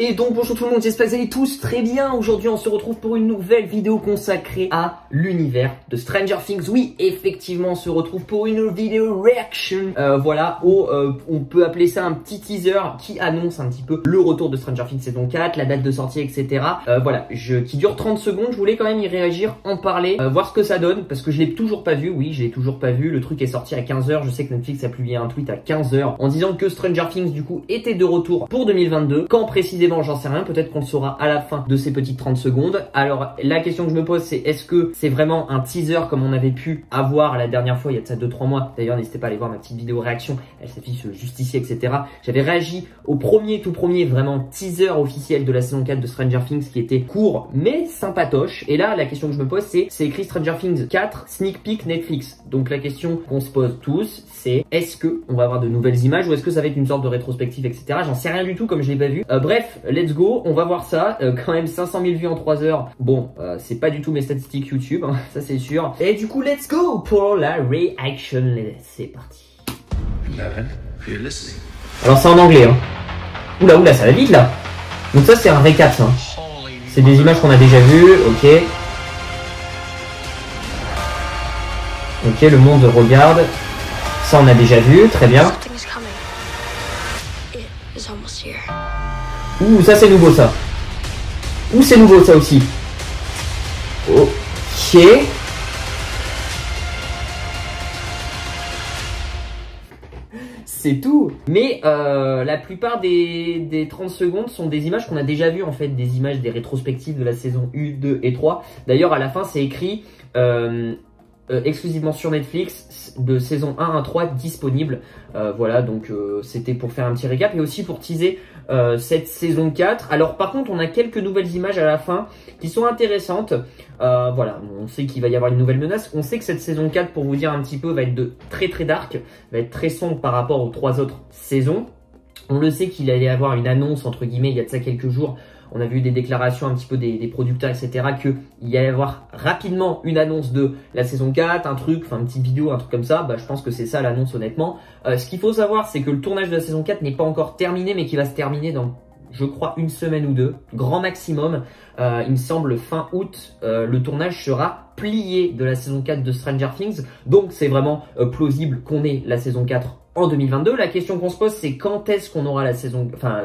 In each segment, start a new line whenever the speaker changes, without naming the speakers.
Et donc bonjour tout le monde, j'espère que vous allez tous très bien. Aujourd'hui on se retrouve pour une nouvelle vidéo consacrée à l'univers de Stranger Things. Oui, effectivement on se retrouve pour une vidéo reaction, voilà, où on peut appeler ça un petit teaser qui annonce un petit peu le retour de Stranger Things saison 4, la date de sortie, etc. Voilà, qui dure 30 secondes, je voulais quand même y réagir, en parler, voir ce que ça donne, parce que je l'ai toujours pas vu, oui, je l'ai toujours pas vu. Le truc est sorti à 15 h, je sais que Netflix a publié un tweet à 15 h en disant que Stranger Things du coup était de retour pour 2022. Quand précisément, j'en sais rien, peut-être qu'on le saura à la fin de ces petites 30 secondes. Alors la question que je me pose, c'est est-ce que c'est vraiment un teaser comme on avait pu avoir la dernière fois, il y a de ça 2-3 mois. D'ailleurs n'hésitez pas à aller voir ma petite vidéo réaction, elle s'affiche juste ici, etc. J'avais réagi au tout premier vraiment teaser officiel de la saison 4 de Stranger Things qui était court mais sympatoche. Et là la question que je me pose, c'est écrit Stranger Things 4 sneak peek Netflix. Donc la question qu'on se pose tous, c'est est-ce que on va avoir de nouvelles images ou est-ce que ça va être une sorte de rétrospective, etc. J'en sais rien du tout comme je l'ai pas vu. Bref, let's go, on va voir ça. Quand même 500 000 vues en 3 heures. Bon, c'est pas du tout mes statistiques YouTube, hein, ça c'est sûr. Et du coup, let's go pour la reaction. C'est parti. Alors c'est en anglais, hein. Oula, ça va vite là. Donc ça c'est un récap, ça. C'est des images qu'on a déjà vues, ok. Ok, le monde regarde. Ça on a déjà vu, très bien. Ouh, ça c'est nouveau ça. Ouh, c'est nouveau ça aussi. Ok. C'est tout. Mais la plupart des 30 secondes sont des images qu'on a déjà vues en fait. Des images des rétrospectives de la saison 1, 2 et 3. D'ailleurs à la fin c'est écrit exclusivement sur Netflix de saison 1 à 3 disponible. Voilà, donc c'était pour faire un petit récap et aussi pour teaser cette saison 4. Alors par contre on a quelques nouvelles images à la fin qui sont intéressantes. Voilà, on sait qu'il va y avoir une nouvelle menace. On sait que cette saison 4, pour vous dire un petit peu, va être très dark, va être très sombre par rapport aux 3 autres saisons. On le sait qu'il allait y avoir une annonce entre guillemets il y a de ça quelques jours. On a vu des déclarations un petit peu des producteurs, etc. Qu'il y allait avoir rapidement une annonce de la saison 4, un truc, enfin une petite vidéo, un truc comme ça. Bah, je pense que c'est ça l'annonce honnêtement. Ce qu'il faut savoir, c'est que le tournage de la saison 4 n'est pas encore terminé, mais qui va se terminer dans, je crois, une semaine ou deux, grand maximum. Il me semble fin août, le tournage sera plié de la saison 4 de Stranger Things. Donc c'est vraiment plausible qu'on ait la saison 4 en 2022. La question qu'on se pose, c'est quand est-ce qu'on aura la saison... Enfin,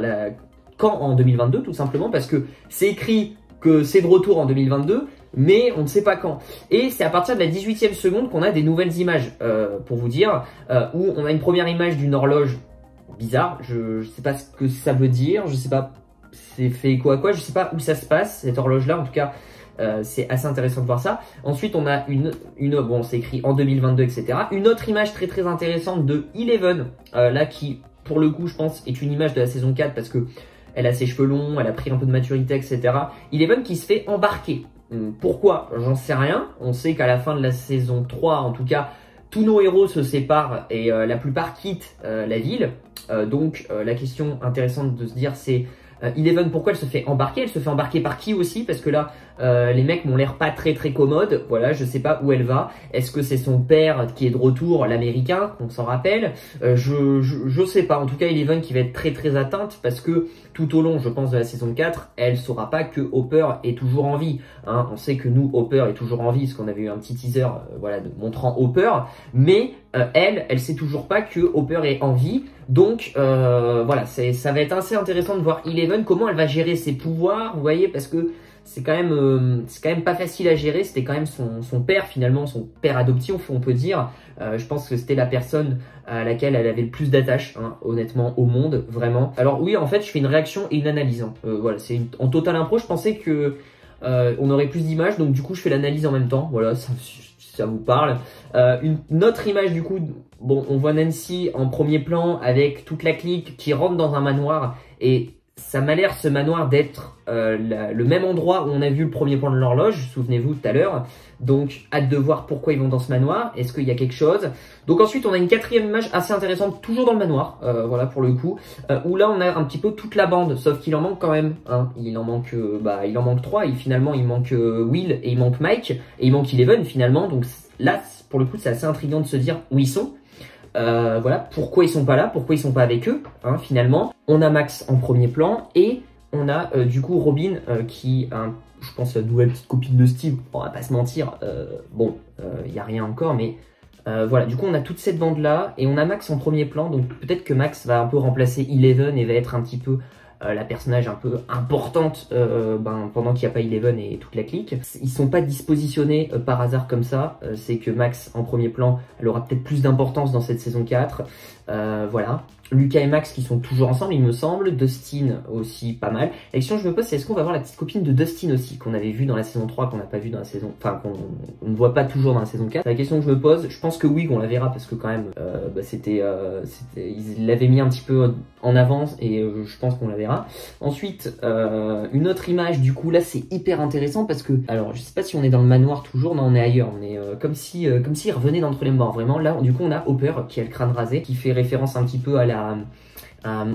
quand en 2022 tout simplement, parce que c'est écrit que c'est de retour en 2022 mais on ne sait pas quand. Et c'est à partir de la 18e seconde qu'on a des nouvelles images, pour vous dire, où on a une première image d'une horloge bizarre, je sais pas ce que ça veut dire, je sais pas c'est fait quoi, je sais pas où ça se passe cette horloge là, en tout cas c'est assez intéressant de voir ça. Ensuite on a bon c'est écrit en 2022 etc. Une autre image très intéressante de Eleven, là qui pour le coup je pense est une image de la saison 4 parce que elle a ses cheveux longs, elle a pris un peu de maturité, etc. Eleven qui se fait embarquer. Pourquoi? J'en sais rien. On sait qu'à la fin de la saison 3, en tout cas, tous nos héros se séparent et la plupart quittent la ville. Donc la question intéressante de se dire c'est Eleven, pourquoi elle se fait embarquer? Elle se fait embarquer par qui aussi? Parce que là, les mecs m'ont l'air pas très commodes. Voilà, je sais pas où elle va. Est-ce que c'est son père qui est de retour, l'américain, qu'on s'en rappelle? Je sais pas. En tout cas, Eleven qui va être très atteinte parce que tout au long, je pense, de la saison 4, elle saura pas que Hopper est toujours en vie. Hein, on sait que nous, Hopper est toujours en vie parce qu'on avait eu un petit teaser, voilà, montrant Hopper. Mais elle sait toujours pas que Hopper est en vie. Donc voilà, ça va être assez intéressant de voir Eleven, comment elle va gérer ses pouvoirs, vous voyez, parce que c'est quand même pas facile à gérer. C'était quand même son père finalement, son père adoptif on peut dire. Je pense que c'était la personne à laquelle elle avait le plus d'attache, hein, honnêtement, au monde, vraiment. Alors oui, en fait, je fais une réaction et une analyse. Hein. Voilà, c'est en total impro. Je pensais que on aurait plus d'images, donc du coup, je fais l'analyse en même temps. Voilà, ça vous parle. Une autre image du coup, bon, on voit Nancy en premier plan avec toute la clique qui rentre dans un manoir et ça m'a l'air ce manoir d'être le même endroit où on a vu le premier plan de l'horloge, souvenez-vous tout à l'heure. Donc hâte de voir pourquoi ils vont dans ce manoir, est-ce qu'il y a quelque chose. Donc ensuite on a une quatrième image assez intéressante, toujours dans le manoir, voilà pour le coup, où là on a un petit peu toute la bande, sauf qu'il en manque quand même, hein. Il en manque 3, et finalement il manque Will et il manque Mike, et il manque Eleven finalement, donc là pour le coup c'est assez intriguant de se dire où ils sont. Voilà, pourquoi ils sont pas là, pourquoi ils sont pas avec eux, hein, finalement. On a Max en premier plan et on a du coup Robin qui je pense la nouvelle petite copine de Steve, on va pas se mentir, bon, il n'y a rien encore, mais voilà, du coup on a toute cette bande là, et on a Max en premier plan, donc peut-être que Max va un peu remplacer Eleven et va être un petit peu la personnage un peu importante pendant qu'il n'y a pas Eleven et toute la clique. Ils sont pas dispositionnés par hasard comme ça, c'est que Max en premier plan, elle aura peut-être plus d'importance dans cette saison 4, voilà. Lucas et Max qui sont toujours ensemble, il me semble. Dustin aussi pas mal. La question que je me pose, c'est est-ce qu'on va voir la petite copine de Dustin aussi, qu'on avait vu dans la saison 3, qu'on n'a pas vu dans la saison... Enfin, qu'on ne voit pas toujours dans la saison 4. C'est la question que je me pose. Je pense que oui, qu'on la verra, parce que quand même, ils l'avaient mis un petit peu en avance, et je pense qu'on la verra. Ensuite, une autre image, du coup, là, c'est hyper intéressant, parce que... Alors, je sais pas si on est dans le manoir toujours, non, on est ailleurs. On est comme s'il revenait d'entre les morts, vraiment. Là, du coup, on a Hopper, qui a le crâne rasé, qui fait référence un petit peu à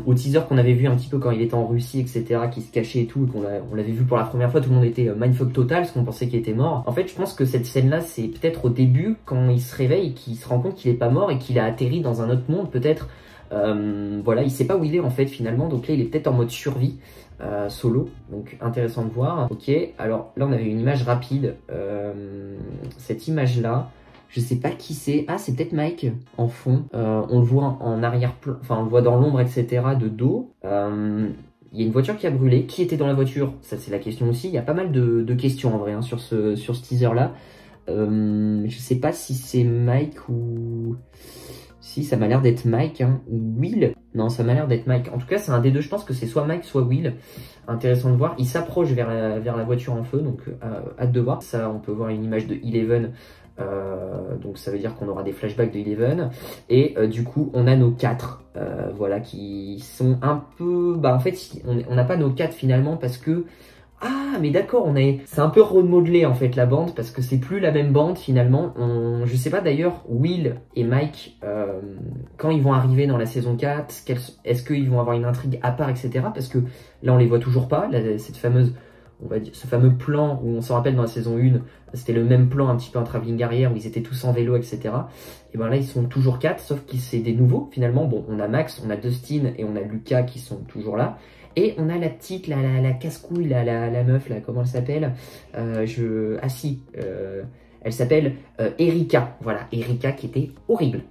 au teaser qu'on avait vu un petit peu quand il était en Russie, etc., qui se cachait et tout, et on l'avait vu pour la première fois, tout le monde était mindfuck total, parce qu'on pensait qu'il était mort. En fait, je pense que cette scène-là, c'est peut-être au début, quand il se réveille et qu'il se rend compte qu'il est pas mort et qu'il a atterri dans un autre monde, peut-être. Voilà, il sait pas où il est en fait finalement, donc là il est peut-être en mode survie solo, donc intéressant de voir. Ok, alors là on avait une image rapide, cette image-là, je sais pas qui c'est. Ah, c'est peut-être Mike en fond. On le voit en arrière-plan, enfin on le voit dans l'ombre, etc. de dos. Il y a une voiture qui a brûlé. Qui était dans la voiture? Ça c'est la question aussi. Il y a pas mal de questions en vrai hein, sur ce teaser-là. Je sais pas si c'est Mike ou... Si, ça m'a l'air d'être Mike, hein. Ou Will. Non, ça m'a l'air d'être Mike. En tout cas, c'est un des deux. Je pense que c'est soit Mike, soit Will. Intéressant de voir. Il s'approche vers la voiture en feu, donc hâte de voir. Ça, on peut voir une image de Eleven. Donc ça veut dire qu'on aura des flashbacks de Eleven. Et du coup, on a nos 4. Voilà, qui sont un peu... Bah, en fait, on n'a pas nos 4 finalement parce que... Ah, mais d'accord, c'est un peu remodelé en fait la bande parce que c'est plus la même bande finalement. Je sais pas d'ailleurs, Will et Mike, quand ils vont arriver dans la saison 4, est-ce qu'ils vont avoir une intrigue à part, etc. Parce que là, on les voit toujours pas. Là, cette fameuse, on va dire, ce fameux plan où on s'en rappelle dans la saison 1, c'était le même plan un petit peu en travelling arrière où ils étaient tous en vélo, etc. Et ben là, ils sont toujours 4, sauf que c'est des nouveaux finalement. Bon, on a Max, on a Dustin et on a Lucas qui sont toujours là. Et on a la petite, la casse-couille, la meuf, là, comment elle s'appelle elle s'appelle Erika. Voilà, Erika qui était horrible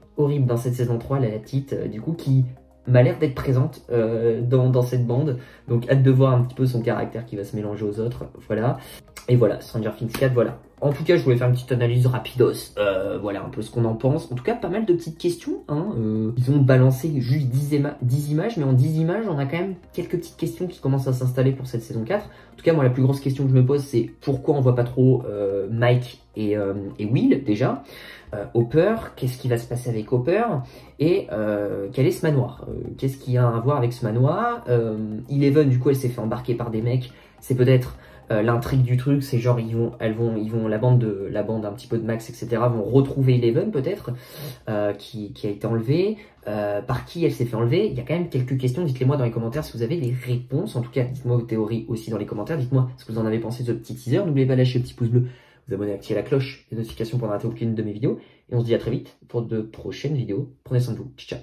dans cette saison 3, la petite, du coup, qui m'a l'air d'être présente dans cette bande. Donc, hâte de voir un petit peu son caractère qui va se mélanger aux autres. Voilà. Et voilà, Stranger Things 4, voilà. En tout cas, je voulais faire une petite analyse rapidos. Voilà un peu ce qu'on en pense. En tout cas, pas mal de petites questions. Hein. Ils ont balancé juste 10 images, mais en 10 images, on a quand même quelques petites questions qui commencent à s'installer pour cette saison 4. En tout cas, moi, la plus grosse question que je me pose, c'est pourquoi on voit pas trop Mike et Will, déjà. Hopper, qu'est-ce qui va se passer avec Hopper? Et quel est ce manoir? Qu'est-ce qu'il y a à voir avec ce manoir? Eleven, du coup, elle s'est fait embarquer par des mecs. C'est peut-être... l'intrigue du truc, c'est genre la bande un petit peu de Max, etc. vont retrouver Eleven peut-être, qui a été enlevée. Par qui elle s'est fait enlever? Il y a quand même quelques questions. Dites-les moi dans les commentaires si vous avez des réponses. En tout cas, dites-moi vos théories aussi dans les commentaires. Dites-moi ce que vous en avez pensé de ce petit teaser. N'oubliez pas de lâcher le petit pouce bleu, vous abonner, activer la cloche des notifications pour ne rater aucune de mes vidéos. Et on se dit à très vite pour de prochaines vidéos. Prenez soin de vous. Ciao.